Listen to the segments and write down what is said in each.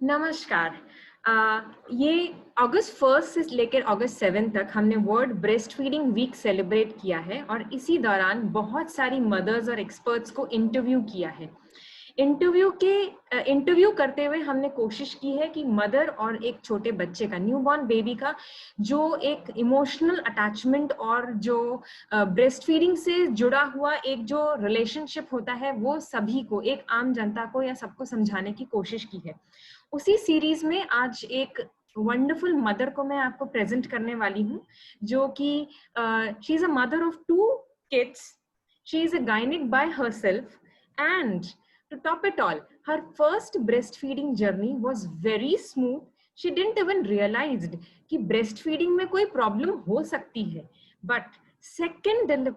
नमस्कार। ये अगस्त 1 से लेकर अगस्त 7 तक हमने world breastfeeding week celebrate किया है और इसी दौरान बहुत सारी मदर्स और एक्सपर्ट्स को इंटरव्यू किया है। इंटरव्यू करते हुए हमने कोशिश की है कि मदर और एक छोटे बच्चे का, न्यूबॉर्न बेबी का जो एक इमोशनल अटैचमेंट और जो ब्रेस्ट फीडिंग से जुड़ा हुआ एक जो रिलेशनशिप होता है, वो सभी को, एक आम जनता को या सबको समझाने की कोशिश की है। उसी सीरीज में आज एक वंडरफुल मदर को मैं आपको प्रेजेंट करने वाली हूँ, जो कि she is a mother of 2 kids. She is a gynec by herself, and to top it all, her first breastfeeding journey was very smooth. She didn't even realized कि breastfeeding में कोई problem हो सकती है, but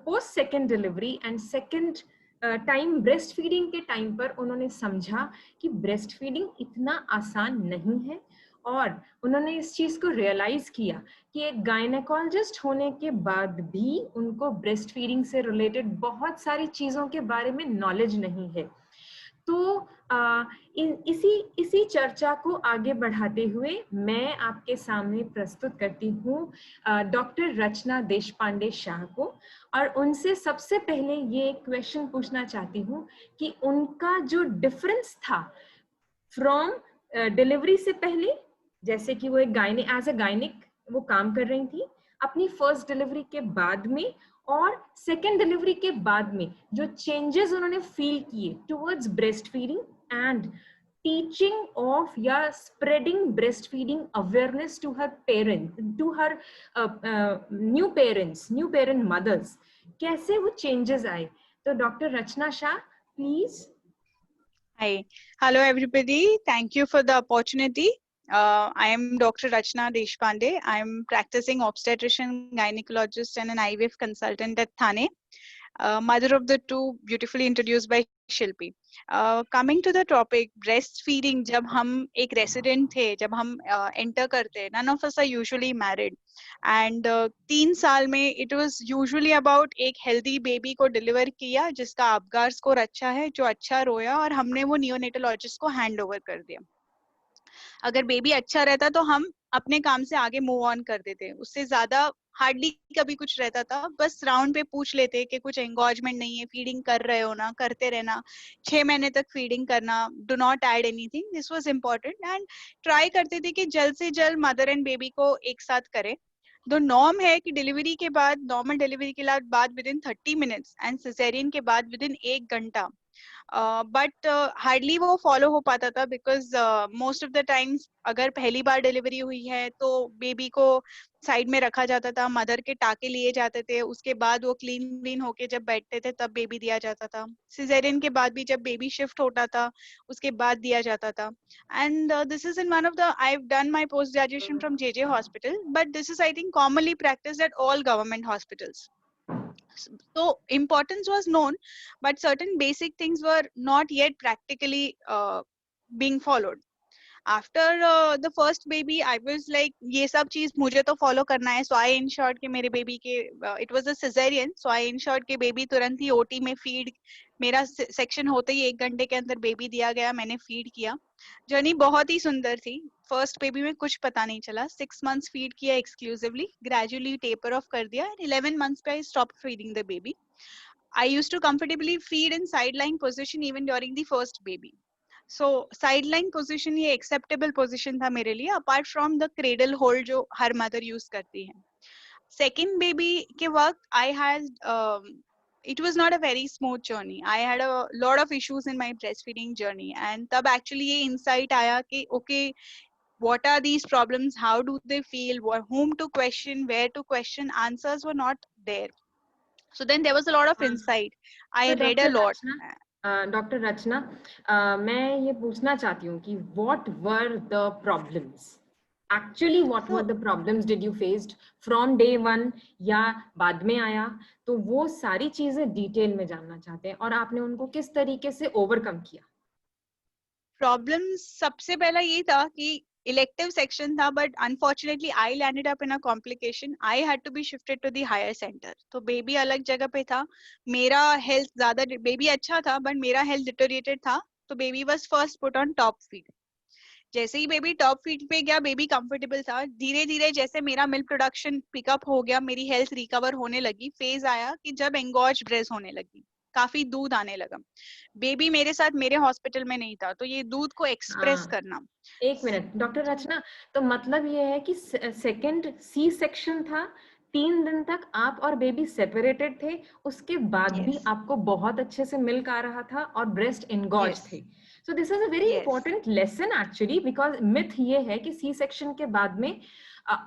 post second delivery and second time breast feeding के time पर उन्होंने समझा कि ब्रेस्ट फीडिंग इतना आसान नहीं है, और उन्होंने इस चीज को रियलाइज किया कि एक गायनेकोलॉजिस्ट होने के बाद भी उनको ब्रेस्ट फीडिंग से रिलेटेड बहुत सारी चीजों के बारे में नॉलेज नहीं है। तो इसी चर्चा को आगे बढ़ाते हुए मैं आपके सामने प्रस्तुत करती हूँ डॉक्टर रचना देशपांडे शाह को, और उनसे सबसे पहले ये क्वेश्चन पूछना चाहती हूँ कि उनका जो डिफरेंस था फ्रॉम डिलीवरी से पहले, जैसे कि वो एक एज अ गायनिक वो काम कर रही थी, अपनी फर्स्ट डिलीवरी के बाद में और सेकेंड डिलीवरी के बाद में जो चेंजेस उन्होंने फील किए towards breast feeding and teaching of या spreading breast feeding awareness to her parent, to her new parent mothers, कैसे वो चेंजेस आए। तो doctor Rachna Shah, please. Hi. Hello, everybody. Thank you for the opportunity. I am Dr. Rachna Deshpande. I am practicing obstetrician, gynecologist, and an IVF consultant at Thane. Mother of the two, beautifully introduced by Shilpi. Coming to the topic, breastfeeding. जब हम एक resident थे, जब हम enter करते, none of us are usually married. And 3 साल में it was usually about एक healthy baby को deliver किया जिसका आपगार स्कोर अच्छा है, जो अच्छा रोया, और हमने वो neonatologist को hand over कर दिया। अगर बेबी अच्छा रहता तो हम अपने काम से आगे मूव ऑन कर देते, उससे ज्यादा हार्डली कभी कुछ रहता था। बस राउंड पे पूछ लेते कि कुछ एंगॉजमेंट नहीं है, फीडिंग कर रहे हो ना, करते रहना, 6 महीने तक फीडिंग करना, do not add anything, this was important. And try करते थे कि जल्द से जल्द मदर एंड बेबी को एक साथ करें। तो नॉर्म है कि डिलीवरी के बाद, नॉर्मल डिलीवरी के बाद with in 30 minutes and caesarean के बाद विद इन 1 घंटा, बट हार्डली वो फॉलो हो पाता था, because most of the times अगर पहली बार डिलीवरी हुई है तो बेबी को साइड में रखा जाता था, मदर के टाके लिए जाते थे, उसके बाद वो क्लीन होके जब बैठते थे तब बेबी दिया जाता था। सिजेरियन के बाद भी जब बेबी शिफ्ट होता था उसके बाद दिया जाता था। And this is in one of the, I have done my post graduation from JJ hospital, but this is I think commonly practised at all government hospitals. So importance was known, but certain basic things were not yet practically being followed. After the first baby, I was like, ये सब चीज मुझे तो follow करना है. So I ensured कि मेरे baby के, it was a cesarean, so I ensured कि baby तुरंत ही OT में feed, मेरा सेक्शन होते ही 1 घंटे के अंदर बेबी दिया गया, मैंने फीड किया। जर्नी बहुत ही सुंदर थी। फर्स्ट बेबी में कुछ पता नहीं चला, 6 मंथ्स फीड किया एक्सक्लूसिवली, ग्रेजुअली टेपर ऑफ कर दिया, 11 मंथ्स पे I stop feeding the baby. I used to comfortably feed in sideline position even during the first baby. So sideline position ये एक्सेप्टेबल पोजीशन था मेरे लिए, apart from the cradle hold जो हर mother use करती है। Second baby के वक्त I had, it was not a very smooth journey. I had a lot of issues in my breastfeeding journey, and तब actually ये insight आया कि okay, what are these problems, how do they feel, whom to question, where to question, answers were not there. So then there was a lot of insight. I read a lot. Doctor Rachna, मैं ये पूछना चाहती हूँ कि what were the problems? Actually, what were the problems did you faced from day one या बाद में आया? तो वो सारी चीजें डिटेल में जानना चाहते हैं, और आपने उनको किस तरीके से ओवरकम किया? Problems सबसे पहला ये था कि elective section था, but unfortunately I landed up in a complication. I had to be shifted to the higher center. तो बेबी अलग जगह पे था, मेरा हेल्थ ज्यादा, बेबी अच्छा था बट मेरा हेल्थ डिटोरिएटेड था, तो baby was first put on top feed. जैसे ही बेबी टॉप फीड पे गया, बेबी कंफर्टेबल था, धीरे धीरे जैसे मेरा मिल्क प्रोडक्शन पिकअप हो गया, मेरी हेल्थ रिकवर होने लगी, फेज आया कि जब एंगॉज ब्रेस्ट होने लगी, काफी दूध आने लगा। बेबी मेरे साथ मेरे हॉस्पिटल में नहीं था, तो ये दूध को एक्सप्रेस हाँ, करना। एक मिनट डॉक्टर रचना, तो मतलब ये है कि सेकंड सी सेक्शन था, 3 दिन तक आप और बेबी सेपरेटेड थे, उसके बाद भी यस, आपको बहुत अच्छे से मिल्क आ रहा था और ब्रेस्ट एनगॉज यस, थे। So this is a very yes, important lesson actually, because myth ये है कि सी सेक्शन के बाद में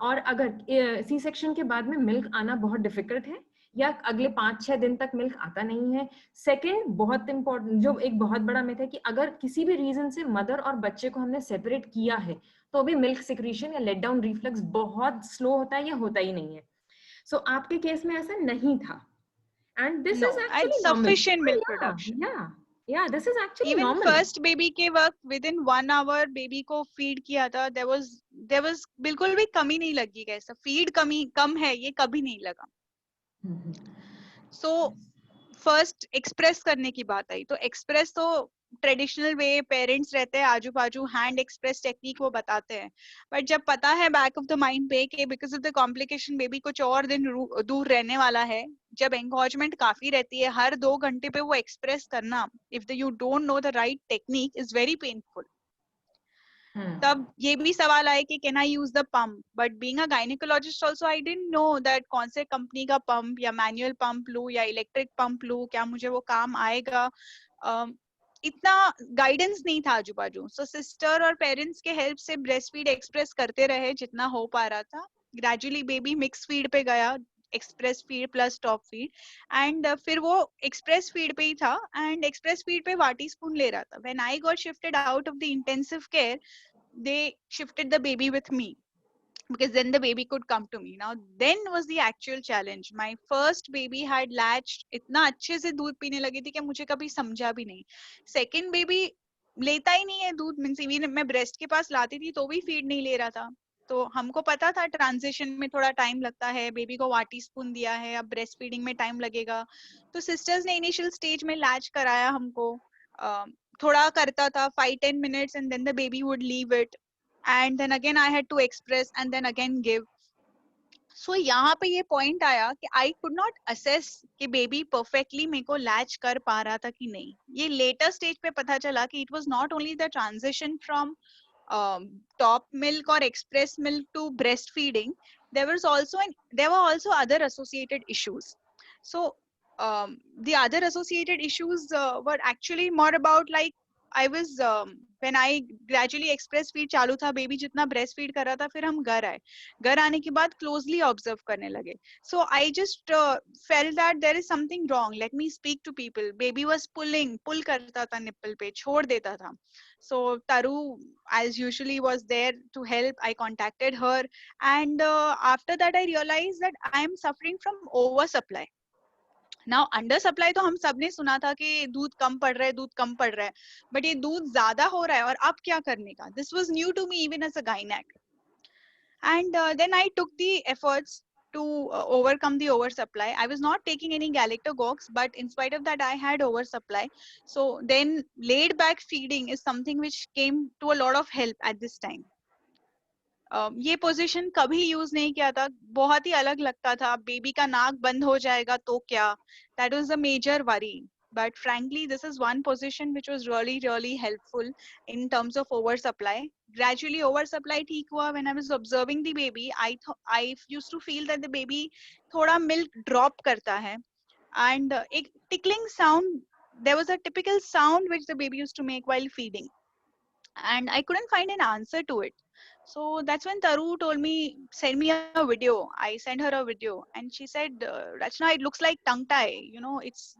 और अगर सी सेक्शन के बाद में मिल्क आना बहुत डिफिकल्ट है, या अगले 5-6 दिन तक मिल्क आता नहीं है। सेकंड बहुत इंपॉर्टेंट, जो एक बहुत बड़ा मिथ है कि अगर किसी भी रीजन से मदर और बच्चे को हमने सेपरेट किया है, तो भी मिल्क सिक्रीशन या लेट डाउन रिफ्लक्स बहुत स्लो होता है या होता ही नहीं है। सो आपके केस में ऐसा नहीं था, and this no, is and actually normal. Sufficient milk या production. Yeah yeah this is actually even normal. First baby के वक्त विद इन 1 आवर बेबी को फीड किया था, देयर वाज बिल्कुल भी कमी नहीं लगी, कैसा फीड कमी कम है ये कभी नहीं लगा। सो फर्स्ट एक्सप्रेस करने की बात आई, तो एक्सप्रेस तो ट्रेडिशनल वे, पेरेंट्स रहते हैं आजू बाजू, हैंड एक्सप्रेस टेक्निक वो बताते हैं, बट जब पता है बैक ऑफ द माइंड पे कि because of the complication baby कुछ और दिन दूर रहने वाला है, जब एंगॉजमेंट काफी रहती है, हर 2 घंटे पे वो एक्सप्रेस करना, if you don't know the right technique, is very painful. तब ये भी सवाल आया कि can I use the pump, but being a gynaecologist also I didn't know that कौन से कंपनी का पंप या मैनुअल पंप लूं या इलेक्ट्रिक पंप लूं, क्या मुझे वो काम आएगा। इतना गाइडेंस नहीं था आजू बाजू। सो सिस्टर और पेरेंट्स के हेल्प से ब्रेस्ट फीड एक्सप्रेस करते रहे जितना हो पा रहा था। ग्रेजुअली बेबी मिक्स फीड पे गया, express feed plus top feed, and फिर वो एक्सप्रेस फीड पे ही था, एंड एक्सप्रेस फीड पे वाटी स्पून ले रहा था। When I got shifted out of the intensive care, they shifted the baby with me, because then the baby could come to me. Now then was the actual challenge. My first baby had latched, इतना अच्छे से दूध पीने लगी थी कि मुझे कभी समझा भी नहीं। सेकंड बेबी लेता ही नहीं है दूध, मींस इवन मैं ब्रेस्ट के पास लाती थी तो भी फीड नहीं ले रहा था। तो हमको पता था ट्रांजिशन में थोड़ा टाइम लगता है, बेबी को वाटी स्पून दिया है, अब ब्रेस्ट फीडिंग में टाइम लगेगा। तो सिस्टर्स ने इनिशियल स्टेज में लैच कराया हमको, थोड़ा करता था 5-10 minutes, and then the baby would leave it, and then again I had to express and then again give. So यहाँ पे ये पॉइंट आया कि आई कुड नॉट असेस कि बेबी परफेक्टली मेरे को लैच कर पा रहा था कि नहीं। ये लेटर स्टेज पे पता चला कि it was not only the transition from top milk or express milk to breastfeeding. There were also other associated issues. So the other associated issues were actually more about, like, I was when I gradually express feed चालू था, baby जितना breast feed कर रहा था, फिर हम घर आए, घर आने के बाद closely observe करने लगे. So I just felt that there is something wrong, let me speak to people. Baby was pull करता था nipple पे, छोड़ देता था. So Taru, as usually, was there to help. I contacted her, and after that I realized that I am suffering from oversupply. Now under supply तो हम सबने सुना था कि दूध कम पड़ रहा है, दूध कम पड़ रहा है, बट ये दूध ज्यादा हो रहा है और अब क्या करने का, this was new to me even as a gynaec. And then I took the efforts to overcome the oversupply. I was not taking any galactogogues, but in spite of that I had oversupply. So then laid back feeding is something which came to a lot of help at this time. ये position कभी use नहीं किया था, बहुत ही अलग लगता था, baby का नाक बंद हो जाएगा तो क्या, that was a major worry. But frankly, this is one position which was really, really helpful in terms of oversupply. Gradually, oversupply ठीक हुआ. When I was observing the baby, I used to feel that the baby थोड़ा milk drop करता है, and एक tickling sound. There was a typical sound which the baby used to make while feeding, and I couldn't find an answer to it. So that's when Taru told me, send me a video. I sent her a video, and she said, Rachna, it looks like tongue tie. You know, it's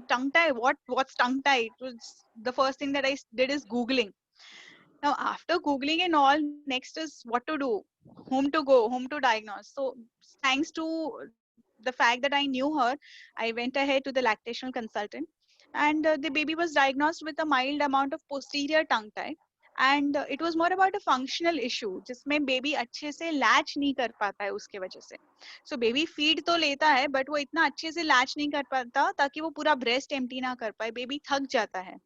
tongue tie. What's tongue tie? It was the first thing that I did is Googling. Now, after Googling and all, next is what to do, whom to go, whom to diagnose. So thanks to the fact that I knew her, I went ahead to the lactational consultant, and the baby was diagnosed with a mild amount of posterior tongue tie. And it was more about a functional issue, जिसमें baby अच्छे से latch नहीं कर पाता है उसके वजह से. So बेबी फीड तो लेता है, बट वो इतना अच्छे से लैच नहीं कर पाता ताकि वो पूरा ब्रेस्ट एम्प्टी ना कर पाए. बेबी थक जाता है,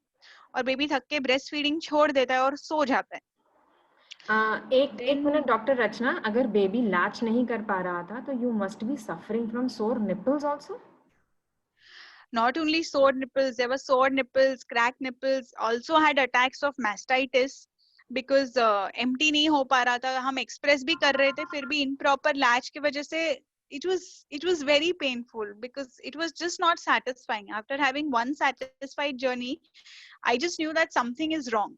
और बेबी थक के ब्रेस्ट फीडिंग छोड़ देता है और सो जाता है. एक मिनट Then डॉक्टर रचना, अगर बेबी लैच नहीं कर पा रहा था तो you must be suffering from सोर nipples also. not only sore nipples, there were sore nipples, cracked nipples, also had attacks of mastitis because empty नहीं हो पा रहा था. हम express भी कर रहे थे, फिर भी improper latch की वजह से it was very painful because it was just not satisfying. After having one satisfied journey, I just knew that something is wrong.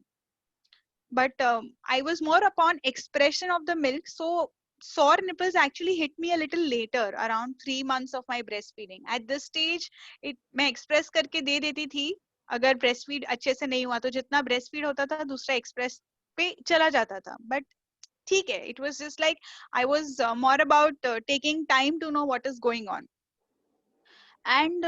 But I was more upon expression of the milk. So sore nipples actually hit me a little later, around 3 months of my breastfeeding. At this stage, मैं express करके दे देती थी. अगर breastfeed अच्छे से नहीं हुआ तो जितना breastfeed होता था दूसरा express पे चला जाता था. But ठीक है, it was just like I was more about taking time to know what is going on. And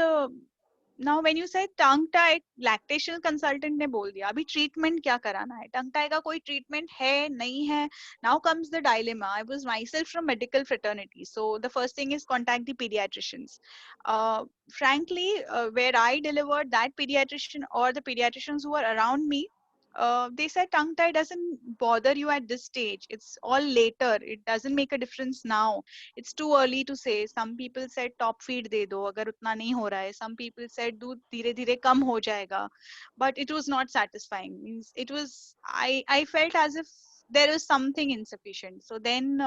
now when you say tongue tie, lactational consultant ने बोल दिया. अभी treatment क्या कराना है? Tongue tie का कोई treatment है नहीं है? Now comes the dilemma. I was myself from medical fraternity, so the first thing is contact the pediatricians. Frankly, where I delivered, that pediatrician or the pediatricians who were around me, they said tongue tie doesn't bother you at this stage. It's all later. It doesn't make a difference now. It's too early to say. Some people said top feed दे दो अगर उतना नहीं हो रहा है. Some people said दूध धीरे धीरे कम हो जाएगा. But it was not satisfying. Means it was, I felt as if there is something insufficient. So then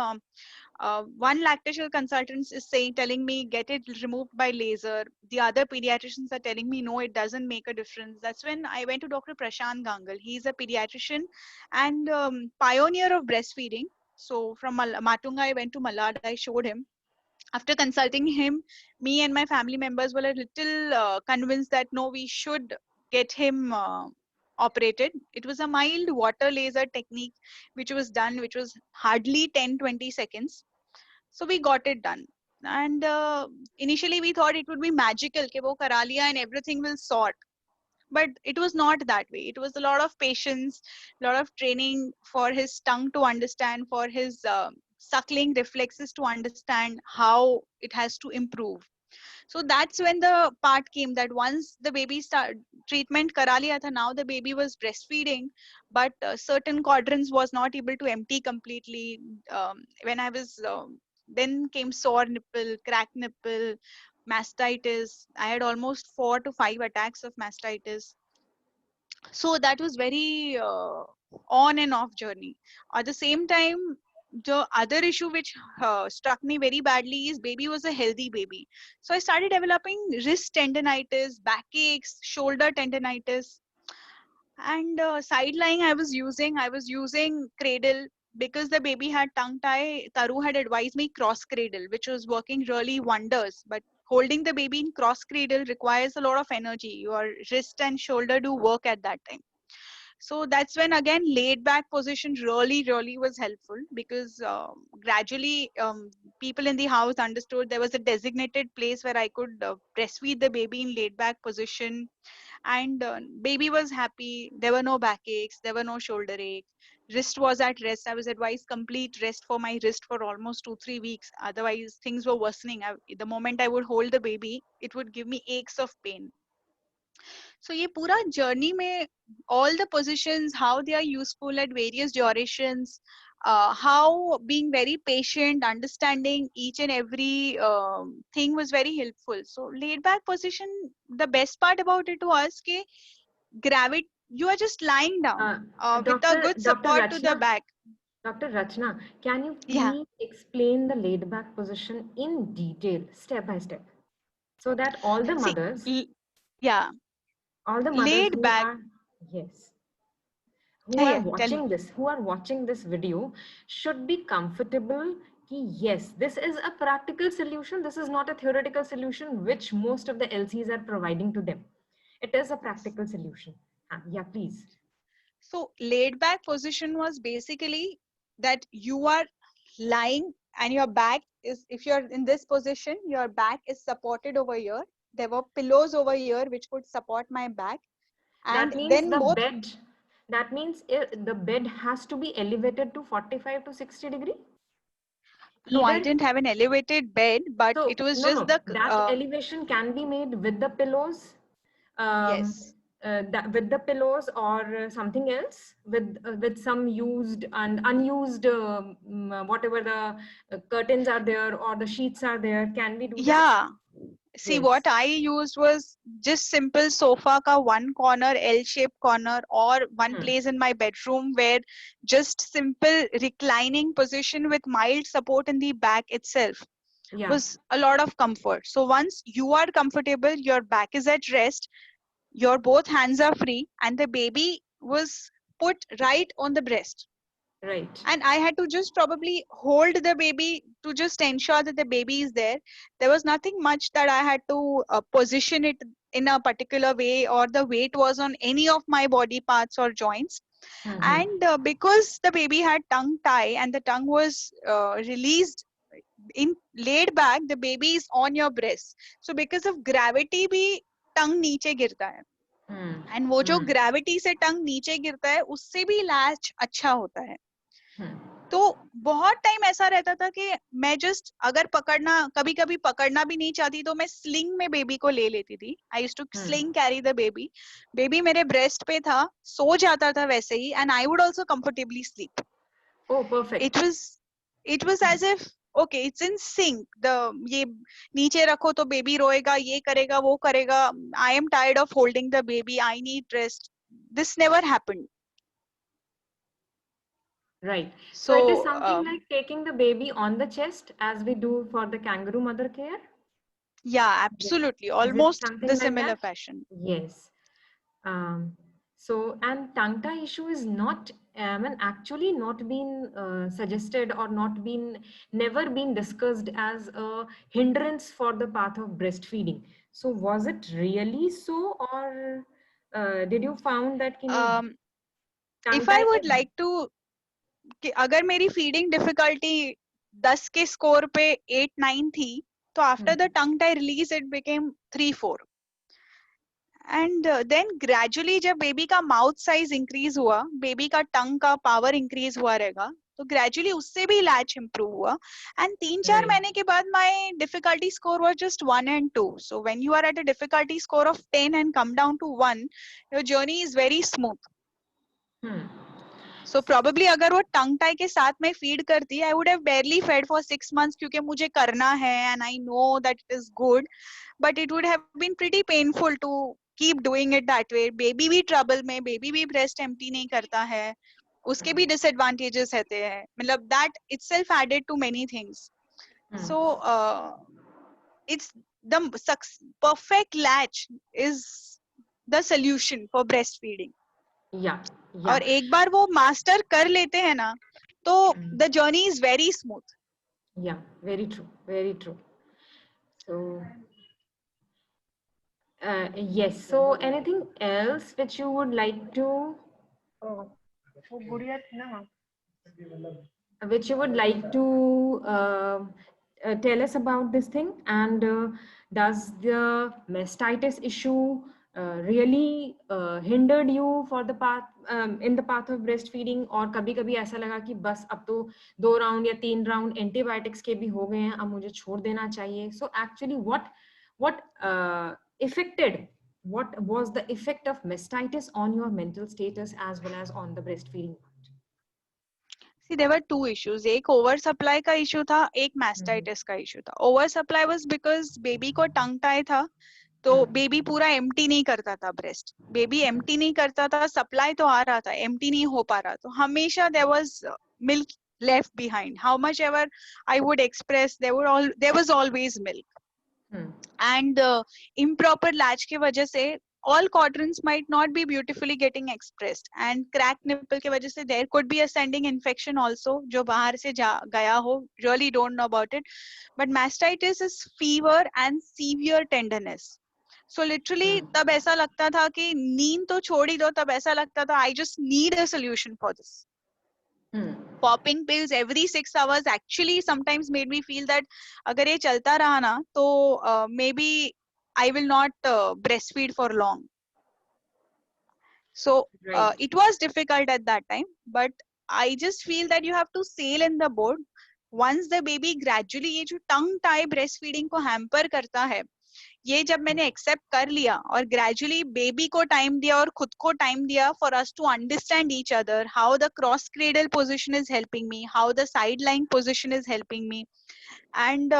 one lactational consultant is telling me get it removed by laser. The other pediatricians are telling me no, it doesn't make a difference. That's when I went to Dr. Prashant Gangal. He's a pediatrician and pioneer of breastfeeding. So from Matunga, I went to Malad. I showed him. After consulting him, me and my family members were a little convinced that no, we should get him operated. It was a mild water laser technique which was done, which was hardly 10-20 seconds. So we got it done. And initially we thought it would be magical, ke wo kara liya and everything will sort. But it was not that way. It was a lot of patience, a lot of training for his tongue to understand, for his suckling reflexes to understand how it has to improve. So that's when the part came that once the baby treatment kara liya tha, now the baby was breastfeeding, but certain quadrants was not able to empty completely. When I was then came sore nipple, cracked nipple, mastitis. I had almost 4 to 5 attacks of mastitis. So that was very on and off journey. At the same time, the other issue which struck me very badly is baby was a healthy baby. So I started developing wrist tendonitis, backaches, shoulder tendonitis. And sideline I was using cradle because the baby had tongue tie. Taru had advised me cross cradle, which was working really wonders. But holding the baby in cross cradle requires a lot of energy. Your wrist and shoulder do work at that time. So that's when again laid back position really was helpful because gradually people in the house understood there was a designated place where I could breastfeed the baby in laid back position. And baby was happy. There were no backaches, there were no shoulder ache. Wrist was at rest. I was advised complete rest for my wrist for almost 2-3 weeks, otherwise things were worsening. The moment I would hold the baby, it would give me aches of pain. So ये पूरा journey में all the positions, how they are useful at various durations, how being very patient, understanding each and every thing was very helpful. So laid back position, the best part about it was कि gravity, you are just lying down with a good support to the back. Dr. Rachna, can you Yeah. please explain the laid back position in detail, step by step, so that all the See, mothers, yeah, laid who back. are, yes, Yeah, tell me. who are watching this video should be comfortable ki yes, this is a practical solution. This is not a theoretical solution which most of the LCs are providing to them. It is a Yes. practical solution. Yeah, please. So laid back position was basically that you are lying and your back is, if you're in this position, your back is supported over here. There were pillows over here which could support my back. That And means then the both, bed, that means the bed has to be elevated to 45 to 60 degree. no, I Either, didn't have an elevated bed, but so it was no, just no, the, that elevation can be made with the pillows. Um, yes. with the pillows or something else, with some used and unused whatever the curtains are there or the sheets are there, can we do that? Yeah. See, Yes. what I used was just simple sofa ka one corner, L-shaped corner, or one Hmm. place in my bedroom where just simple reclining position with mild support in the back itself Yeah. was a lot of comfort. So once you are comfortable, your back is at rest, your both hands are free, and the baby was put right on the breast. Right. And I had to just probably hold the baby to just ensure that the baby is there. There was nothing much that I had to position it in a particular way, or the weight was on any of my body parts or joints. Mm-hmm. And because the baby had tongue tie and the tongue was released in laid back, the baby is on your breast. So because of gravity भी tongue नीचे गिरता है. Hmm. And वो जो Hmm. Gravity से टंग नीचे गिरता है उससे भी लैच अच्छा होता है. Hmm. तो बहुत टाइम ऐसा रहता था कि मैं जस्ट अगर पकड़ना कभी कभी पकड़ना भी नहीं चाहती तो मैं स्लिंग में बेबी को ले लेती थी. I used to Hmm. Sling carry the baby. Baby मेरे ब्रेस्ट पे था, सो जाता था वैसे ही, and I would also comfortably sleep. Oh, it perfect. Was it was as if okay it's in sync. The ये नीचे रखो तो बेबी रोएगा, ये करेगा वो करेगा. I am tired of holding the baby, I need rest. This never happened. Right. So it is So something like taking the baby on the chest as we do for the kangaroo mother care. yeah, Is it, absolutely, is it almost the something like similar that? fashion. Yes. So, and tongue tie issue is not, and actually not been suggested or not been, never been discussed as a hindrance for the path of breastfeeding. So, was it really so, or did you found that कि नहीं, um, tongue if I tie would के like to कि अगर मेरी feeding difficulty 10 के score पे 8-9 थी, तो after the tongue tie release it became 3-4. And then gradually जब बेबी का माउथ साइज इंक्रीज हुआ, बेबी का टंग का पावर इंक्रीज हुआ रहेगा, तो ग्रेजुअली उससे भी लैच इंप्रूव हुआ. And 3-4 right? महीने के बाद my difficulty score was just 1 and 2. So when you are at a difficulty score of 10 and come down to 1, your journey is very smooth. Hmm. So probably अगर वो tongue tie के साथ में feed करती, I would have barely fed for 6 months क्योंकि मुझे करना है and I know that it is good. But it would have been pretty painful to keep doing it that way. Baby भी trouble में, बेबी भी breast empty नहीं करता है, उसके भी डिसएडवांटेजेस रहते हैं. मतलब that itself added to many things. Hmm. So it's the perfect latch is the solution for breastfeeding. Yeah, और yeah. एक बार वो मास्टर कर लेते हैं ना, तो the journey is very smooth. Yeah, very true, very true. So, yes. So, anything else which you would like to, which you would like to tell us about this thing? And does the mastitis issue really hindered you for the path in the path of breastfeeding? और कभी कभी ऐसा लगा कि बस अब तो 2 round या 3 राउंड एंटीबायोटिक्स के भी हो गए हैं, अब मुझे छोड़ देना चाहिए. So actually what affected, what was the effect of mastitis on your mental status as well as on the breastfeeding part? See, there were two issues. एक ओवर सप्लाई का इशू था, एक mastitis का इशू था. Over supply was because baby को टंग tie था, तो baby पूरा एम्प्टी नहीं करता था ब्रेस्ट. बेबी एम्प्टी नहीं करता था, सप्लाई तो आ रहा था, एम्प्टी नहीं हो पा रहा. तो हमेशा there was milk left behind. How much ever I would express, there was always milk. And improper latch की वजह से all quadrants might not be beautifully getting expressed, and cracked nipple की वजह से there could be ascending infection also जो बाहर से गया हो. Really don't know about it, but mastitis is fever and severe tenderness. So literally तब ऐसा लगता था कि नींद तो छोड़ ही दो, तब ऐसा लगता था I just need a solution for this. Popping pills every 6 hours actually sometimes made me feel that अगर ये चलता रहा ना तो maybe I will not breastfeed for long. So Right. it was difficult at that time, but I just feel that you have to sail in the boat. Once the baby gradually ये जो tongue tie breastfeeding को hamper करता है, ये जब मैंने accept कर लिया और ग्रेजुअली बेबी को टाइम दिया और खुद को टाइम दिया for us to understand each other, how the cross cradle position is helping me, how the side line position is helping me, and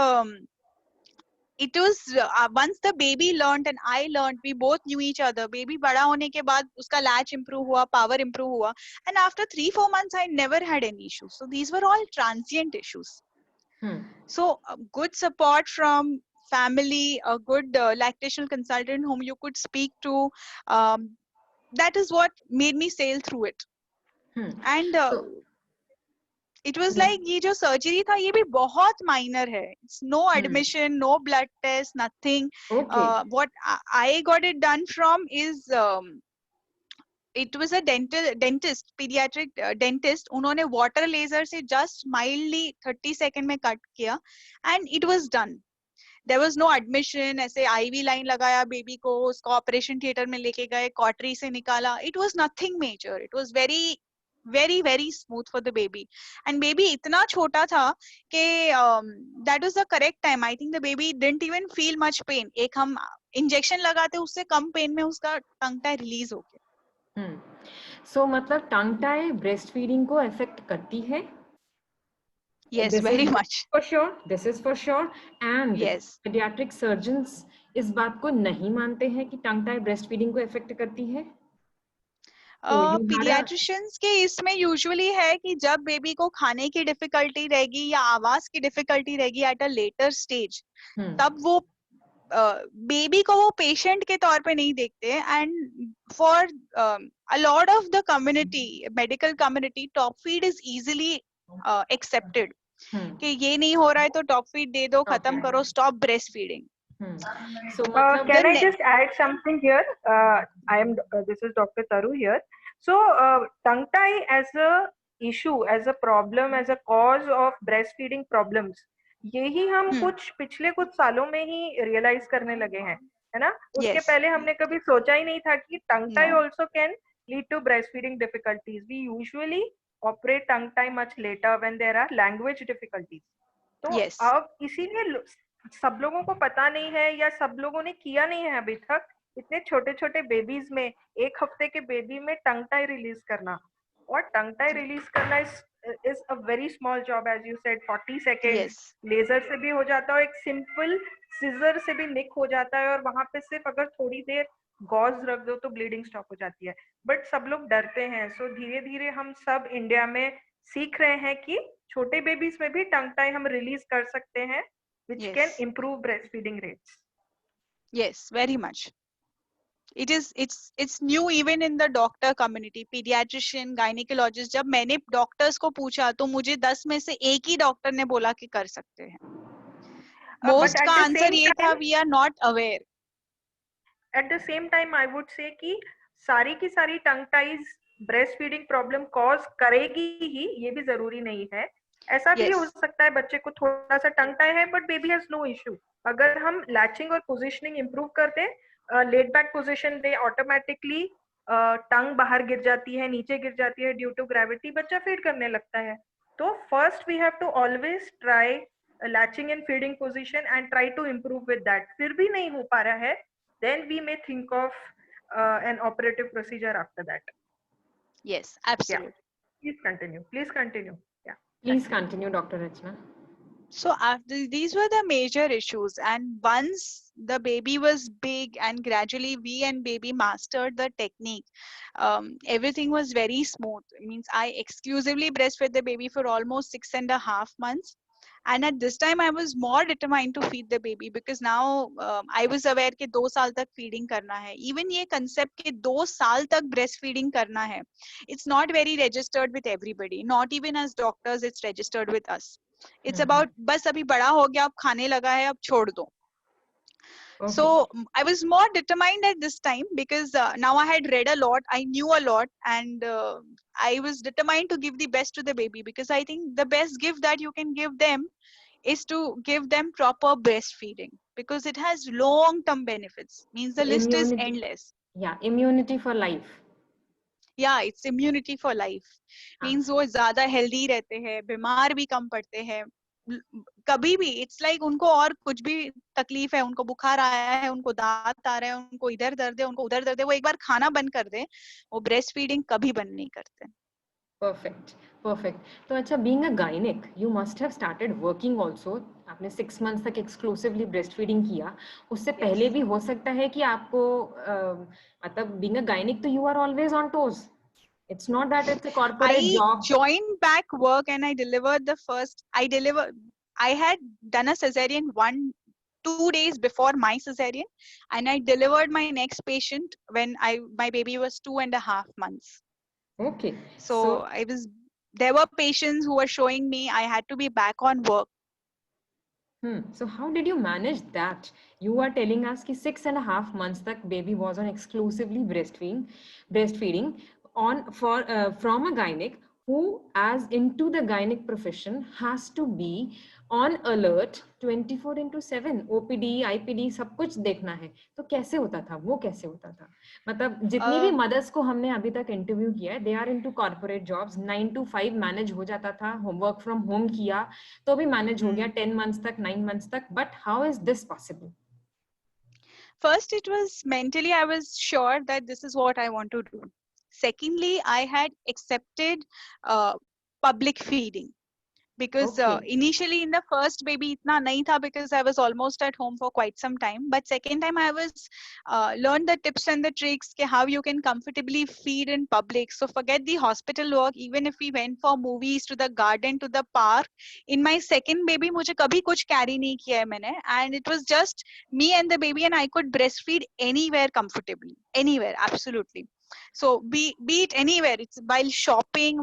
it was once the baby learned and I learned, we both knew each other. Baby बड़ा होने के बाद उसका latch improve हुआ, power improve हुआ, and after 3-4 months I never had any issues. So these were all transient issues. So good support from family, a good lactational consultant whom you could speak to, that is what made me sail through it. And it was like ये जो surgery था ये भी बहुत minor है. It's no admission, no blood test, nothing. What I got it done from is it was a dentist, pediatric dentist. उन्होंने water laser से just mildly 30 second में cut किया and it was done. There was no admission, ऐसे IV line लगाया baby को, उसको operation theater में लेके गए, cautery से निकाला. It was nothing major. It was very very smooth for the baby, and baby इतना छोटा था कि that was the correct time. I think the baby didn't even feel much pain. एक हम injection लगाते उससे कम pain में उसका tongue tie release हो गया. So मतलब tongue tie breastfeeding को affect करती है? Yes, this very much. For sure, this is for sure. And yes, pediatric surgeons इस बात को नहीं मानते हैं कि tongue tie breastfeeding को affect करती है? पीडियाट्रिशियंस के इसमें यूजुअली है कि जब बेबी को खाने की डिफिकल्टी रहेगी या आवाज की डिफिकल्टी रहेगी एट अ लेटर स्टेज, तब वो बेबी को वो पेशेंट के तौर पे नहीं देखते. And for a lot of the community, medical community, top feed is easily accepted कि ये नहीं हो रहा है तो टॉप फीड दे दो, खत्म करो, stop breast feeding. So can I just add something here? This is Dr. Taru here. So tongue tie as a issue, as a problem, as a cause of breastfeeding problems, यही हम पिछले कुछ सालों में ही realise करने लगे हैं, है ना? उसके पहले हमने कभी सोचा ही नहीं था कि tongue tie also can lead to breastfeeding difficulties. We usually operate tongue tie much later when there are language difficulties. तो अब इसीलिए सब लोगों को पता नहीं है या सब लोगों ने किया नहीं है अभी तक. इतने छोटे छोटे बेबीज में, 1 हफ्ते के बेबी में टंग टाई रिलीज करना, और टंग टाई रिलीज करना is a very small job, as you said. 40 second laser से भी हो जाता है, एक सिंपल सिजर से भी निक हो जाता है, और वहां पे सिर्फ अगर थोड़ी देर गॉज रख दो तो ब्लीडिंग स्टॉप हो जाती है. बट सब लोग डरते हैं. सो धीरे धीरे हम सब इंडिया में सीख रहे हैं कि छोटे बेबीज में भी टंग टाई हम रिलीज कर सकते हैं, which can improve breastfeeding rates. Yes, very much. It's new even in the doctor community, pediatrician, gynecologist. जब मैंने डॉक्टर्स को पूछा तो मुझे 10 में से एक ही डॉक्टर ने बोला कि कर सकते हैं. मोस्ट का आंसर ये था, we are not aware. At the same time, I would say कि सारी की सारी tongue ties breastfeeding problem cause करेगी ही, ये भी जरूरी नहीं है. ऐसा भी हो सकता है बच्चे को थोड़ा सा टंग टाई है but baby has no issue. अगर हम लैचिंग और पोजीशनिंग इंप्रूव कर दें, लेट बैक पोजीशन दे, ऑटोमेटिकली टंग बाहर गिर जाती है, नीचे गिर जाती है ड्यू टू ग्रेविटी, बच्चा फीड करने लगता है. तो first we have to always try latching and feeding position and try to improve with that. फिर भी नहीं हो पा रहा है, then we may think of an operative procedure after that. Yes, absolutely. Please continue. Please continue, Dr. Rachna. So these were the major issues, and once the baby was big and gradually we and baby mastered the technique, everything was very smooth. It means I exclusively breastfed the baby for almost 6.5 months. And at this time I was more determined to feed the baby because now I was aware कि 2 साल तक feeding करना है. Even ये concept कि 2 साल तक breastfeeding करना है, it's not very registered with everybody. Not even as doctors it's registered with us. It's about बस अभी बड़ा हो गया, अब खाने लगा है, अब छोड़ दो. Okay. So I was more determined at this time because now I had read a lot, I knew a lot, and I was determined to give the best to the baby because I think the best gift that you can give them is to give them proper breastfeeding because it has long-term benefits. Means the list is endless. Yeah, immunity for life. Yeah, it's immunity for life. Means वो ज़्यादा healthy रहते हैं, बीमार भी कम पड़ते हैं. कभी भी इट्स लाइक उनको और कुछ भी तकलीफ है, उनको बुखार आया है, उनको दांत आ रहे हैं, उनको इधर दर्द है, उनको उधर दर्द है, वो एक बार खाना बंद कर दे, वो ब्रेस्ट फीडिंग कभी बंद नहीं करते। Perfect, perfect. तो अच्छा, being a gynaec you must have started working also. आपने 6 मंथ्स तक एक्सक्लूसिवली ब्रेस्ट फीडिंग किया, उससे पहले भी हो सकता है कि आपको मतलब बीइंग अ गायनिक तो you are always on toes, it's not that it's a corporate I job. joined back work and I delivered the first. I had done a cesarean 2 days before my cesarean, and I delivered my next patient when my baby was 2.5 months. Okay, So so there were patients who were showing me I had to be back on work. so how did you manage that? You are telling us कि 6.5 months तक baby was on exclusively breastfeeding on from a gynec who, as into the gynec profession, has to be on alert 24/7, OPD, IPD सब कुछ देखना है। तो कैसे होता था वो, कैसे होता था? मतलब जितनी भी मदर्स को हमने अभी तक इंटरव्यू किया है, they are into corporate jobs, 9 to 5 manage हो जाता था, वर्क फ्रॉम होम किया तो भी मैनेज हो गया 10 months तक, 9 months तक, but how is this possible? First, it was mentally, I was sure that this is what I want to do. Secondly, I had accepted public feeding. Because Okay. initially in the first baby itna nahi tha, because I was almost at home for quite some time, but second time I was learned the tips and the tricks ke how you can comfortably feed in public. So forget the hospital work, even if we went for movies, to the garden, to the park, in my second baby mujhe kabhi kuch carry nahi kiya hai maine, and it was just me and the baby, and I could breastfeed anywhere comfortably, anywhere, absolutely. So be it anywhere, it's while shopping,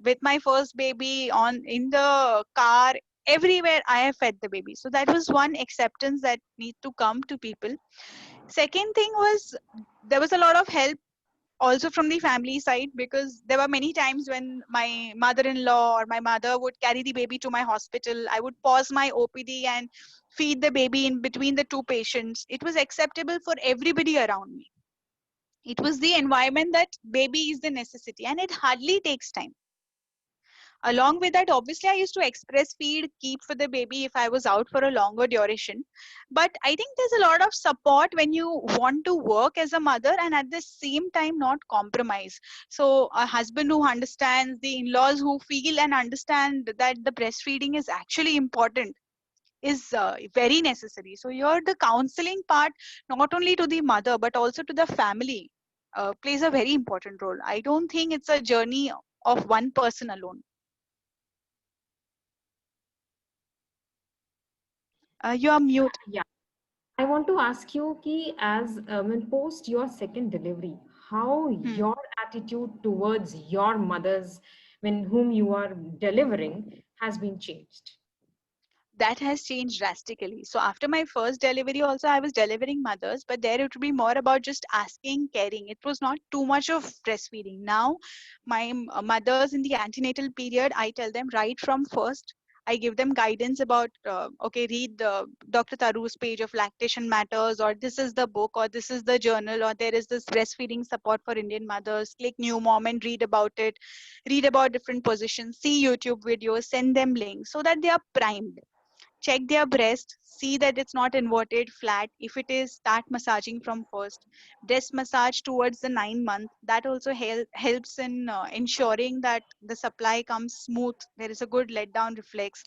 with my first baby, on in the car, everywhere I have fed the baby. So that was one acceptance that need to come to people. Second thing was, there was a lot of help also from the family side, because there were many times when my mother-in-law or my mother would carry the baby to my hospital. I would pause my OPD and feed the baby in between the two patients. It was acceptable for everybody around me. It was the environment that baby is the necessity, and it hardly takes time. Along with that, obviously I used to express feed, keep for the baby if I was out for a longer duration. But I think there's a lot of support when you want to work as a mother and at the same time not compromise. So a husband who understands, the in-laws who feel and understand that the breastfeeding is actually important, is very necessary. So here the counseling part, not only to the mother but also to the family, plays a very important role. I don't think it's a journey of one person alone. You are mute. Yeah, I want to ask you ki as when post your second delivery, how your attitude towards your mothers when whom you are delivering has been changed? That has changed drastically. So after my first delivery also, I was delivering mothers, but there it would be more about just asking, caring. It was not too much of breastfeeding. Now my mothers in the antenatal period, I tell them right from first, I give them guidance about, okay, read the Dr. Taru's page of Lactation Matters, or this is the book, or this is the journal, or there is this breastfeeding support for Indian mothers. Click New Mom and read about it, read about different positions, see YouTube videos, send them links so that they are primed. Check their breast, see that it's not inverted, flat. If it is, start massaging from first. Breast massage towards the 9 month, that also helps in ensuring that the supply comes smooth, there is a good let down reflex.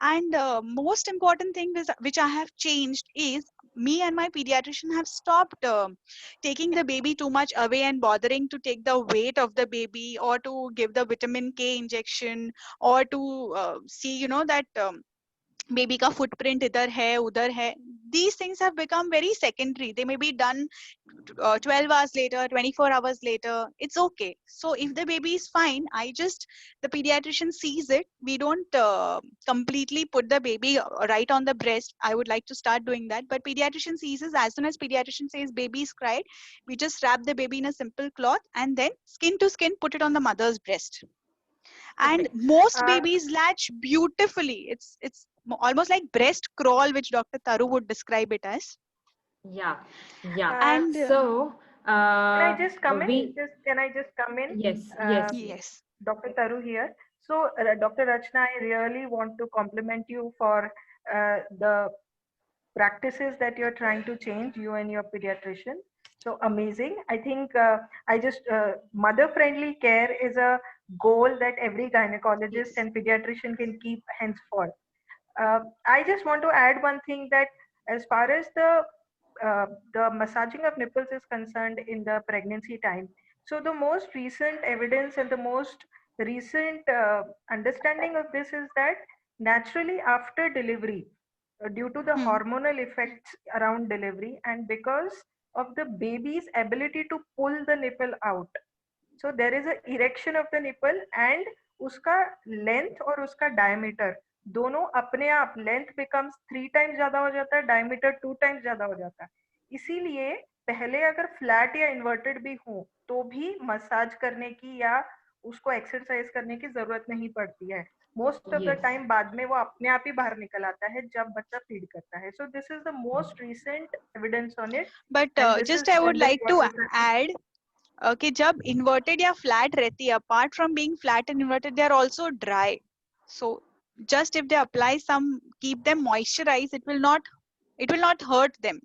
And most important thing is, which I have changed, is me and my pediatrician have stopped taking the baby too much away and bothering to take the weight of the baby, or to give the vitamin K injection, or to see, that baby ka footprint idhar hai udhar hai. These things have become very secondary. They may be done 12 hours later, 24 hours later, it's okay. So if the baby is fine, the pediatrician sees it, we don't completely put the baby right on the breast. I would like to start doing that, but pediatrician sees it. As soon as pediatrician says baby is cried, we just wrap the baby in a simple cloth and then skin to skin put it on the mother's breast. And Perfect. most babies latch beautifully. It's almost like breast crawl, which Dr. Taru would describe it as. Yeah, yeah. And So, Can I just come in? we, Can I just come in? yes, Uh, yes, yes. yes. Dr. Taru here. So, Dr. Rachna, I really want to compliment you for the practices that you're trying to change, you and your pediatrician. So amazing. I think mother-friendly care is a goal that every gynecologist Yes. and pediatrician can keep henceforth. I just want to add one thing, that as far as the massaging of nipples is concerned in the pregnancy time, so the most recent evidence and the most recent understanding of this is that naturally after delivery, due to the Hmm. hormonal effects around delivery and because of the baby's ability to pull the nipple out, so there is a erection of the nipple and उसका length और उसका diameter दोनों अपने आप, length becomes 3 times ज्यादा हो जाता है, diameter 2 times ज्यादा हो जाता है. इसीलिए पहले अगर फ्लैट या इन्वर्टेड भी हो तो भी मसाज करने की या उसको एक्सरसाइज करने की जरूरत नहीं पड़ती है. Most of the Yes. Time बाद में वो अपने आप ही बाहर निकल आता है जब बच्चा फीड करता है. So this is the most recent evidence on it But and this just is I would generally like to what is. add कि जब inverted या flat रहती है, apart from being flat and inverted, they are also dry. So just if they apply some, keep them moisturized, it will not hurt them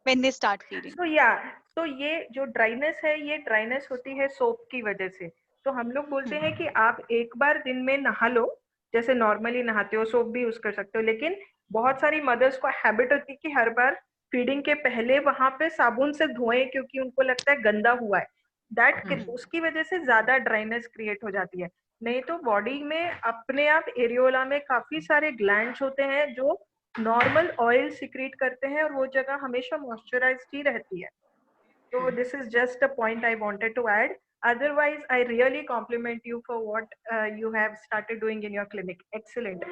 when they start feeding. सो या, तो ये जो dryness है, ये dryness होती है सोप की वजह से. तो हम लोग बोलते हैं कि आप एक बार दिन में नहा लो, जैसे नॉर्मली नहाते हो, सोप भी यूज कर सकते हो. लेकिन बहुत सारी मदर्स को हैबिट होती है कि हर बार फीडिंग के पहले वहां पे साबुन से धोएं क्योंकि उनको लगता है गंदा हुआ है. दैट उसकी वजह से ज्यादा ड्राइनेस क्रिएट हो जाती है. नहीं तो बॉडी में अपने आप एरियोला में काफी सारे ग्लैंड्स होते हैं जो नॉर्मल ऑयल सिक्रीट करते हैं और वो जगह हमेशा मॉइस्चराइज्ड ही रहती है. So this is just a point I wanted to add. Otherwise, I really compliment you for what you have started doing in your clinic. Excellent.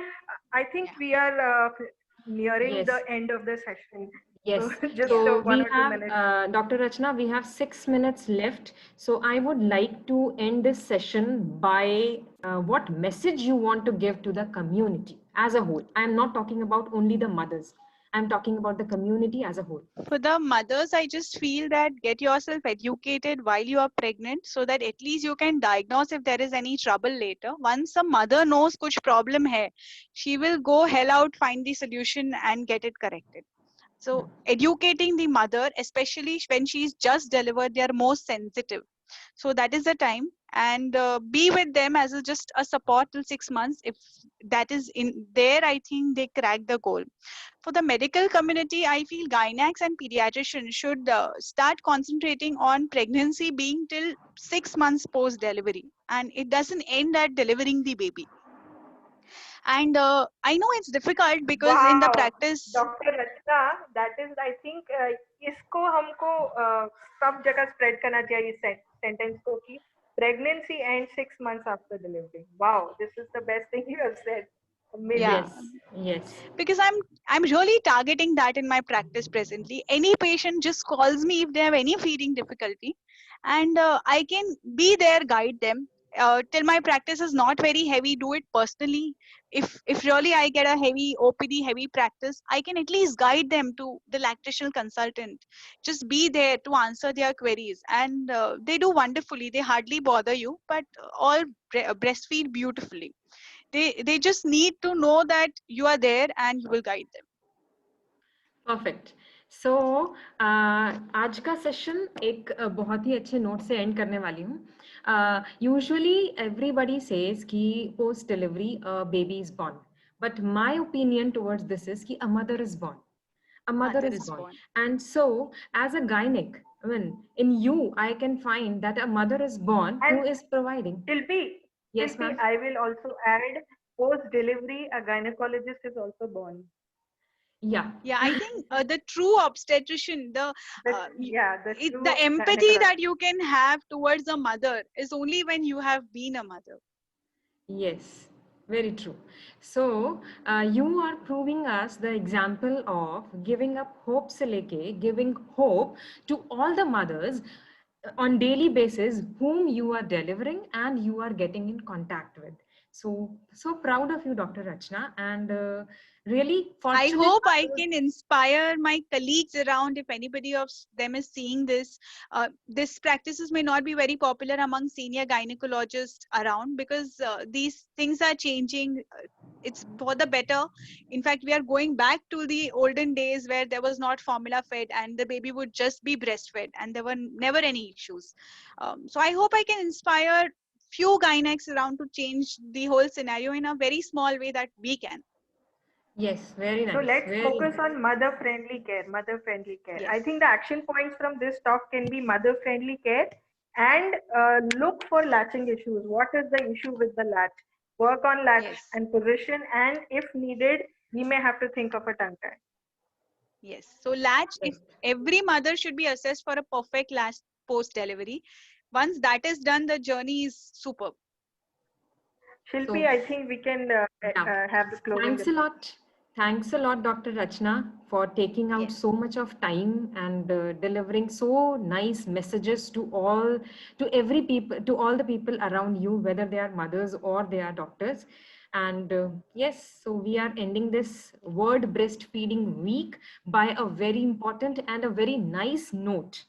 I think Yeah. we are nearing Yes. the end of the session. So Yes. just Yeah. So 1 we or 2 have, minutes. Dr. Rachna, we have 6 minutes left. So I would like to end this session by what message you want to give to the community as a whole. I am not talking about only the mothers. I'm talking about the community as a whole. For the mothers, I just feel that get yourself educated while you are pregnant so that at least you can diagnose if there is any trouble later. Once a mother knows kuch problem hai, she will go hell out, find the solution and get it corrected. So educating the mother, especially when she's just delivered, they are most sensitive. So that is the time, and be with them as just a support till 6 months. If that is in there, I think they crack the goal. For the medical community, I feel gynacs and pediatricians should start concentrating on pregnancy being till 6 months post delivery, and it doesn't end at delivering the baby. And I know it's difficult because in the Wow, practice, Dr. Rachna, that is, I think, इसको हमको सब जगह spread करना चाहिए इस sentence को कि pregnancy ends 6 months after delivery. Wow, this is the best thing you have said. Amazing. yeah, Yes. Yes. because I'm really targeting that in my practice presently. Any patient just calls me if they have any feeding difficulty, and I can be there, guide them till my practice is not very heavy. Do it personally. If really I get a heavy OPD, heavy practice, I can at least guide them to the lactational consultant. Just be there to answer their queries, and they do wonderfully. They hardly bother you, but all breastfeed beautifully. They just need to know that you are there and you will guide them. Perfect. So आज का session एक बहुत ही अच्छे note से and करने वाली हूँ. Usually everybody says कि post delivery baby is born, but my opinion towards this is कि a mother is born. A mother is born. And so as a gynec, I mean, in you I can find that a mother is born who And is providing. Tilpi, Yes, ma'am. I will also add, post delivery a gynecologist is also born. Yeah. Yeah, I think the true obstetrician, the true the empathy gynecologist. that you can have towards a mother is only when you have been a mother. Yes, very true. So you are proving us the example of giving up hope se leke, giving hope to all the mothers on daily basis whom you are delivering and you are getting in contact with. So proud of you, Dr. Rachna, and really I fortunate. hope I can inspire my colleagues around. If anybody of them is seeing this, this practices may not be very popular among senior gynecologists around, because these things are changing. It's for the better. In fact, we are going back to the olden days where there was not formula fed and the baby would just be breastfed and there were never any issues. So I hope I can inspire few gynecs around to change the whole scenario in a very small way that we can. Yes, very nice. So let's very focus nice. on mother-friendly care. Mother-friendly care. Yes. I think the action points from this talk can be mother-friendly care and look for latching issues. What is the issue with the latch? Work on latch Yes. and position, and if needed, we may have to think of a tongue tie. Yes. So latch, if every mother should be assessed for a perfect latch post-delivery. Once that is done, the journey is superb. Shilpi, So, I think we can have the closing. Thanks a lot. Thanks a lot, Dr. Rachna, for taking out Yes. so much of time and delivering so nice messages to all the people around you, whether they are mothers or they are doctors. And yes, so we are ending this World Breastfeeding Week by a very important and a very nice note.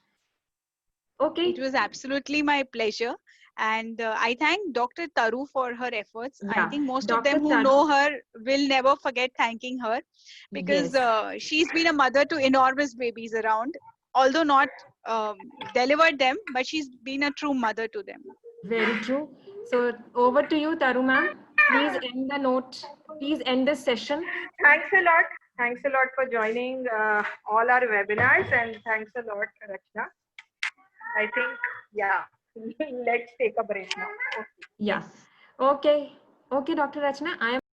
Okay. It was absolutely my pleasure. And I thank Dr. Taru for her efforts. Yeah, I think most of Dr. them who Taru. know her will never forget thanking her, because Yes. she's been a mother to enormous babies around, although not delivered them, but she's been a true mother to them. Very true. So over to you, Taru ma'am. Please end the note. Please end this session. Thanks a lot. Thanks a lot for joining all our webinars, and thanks a lot, Rachna. I think, yeah, let's take a break now. Okay. Yeah. Yes. Okay. Okay, Dr. Rachna. I am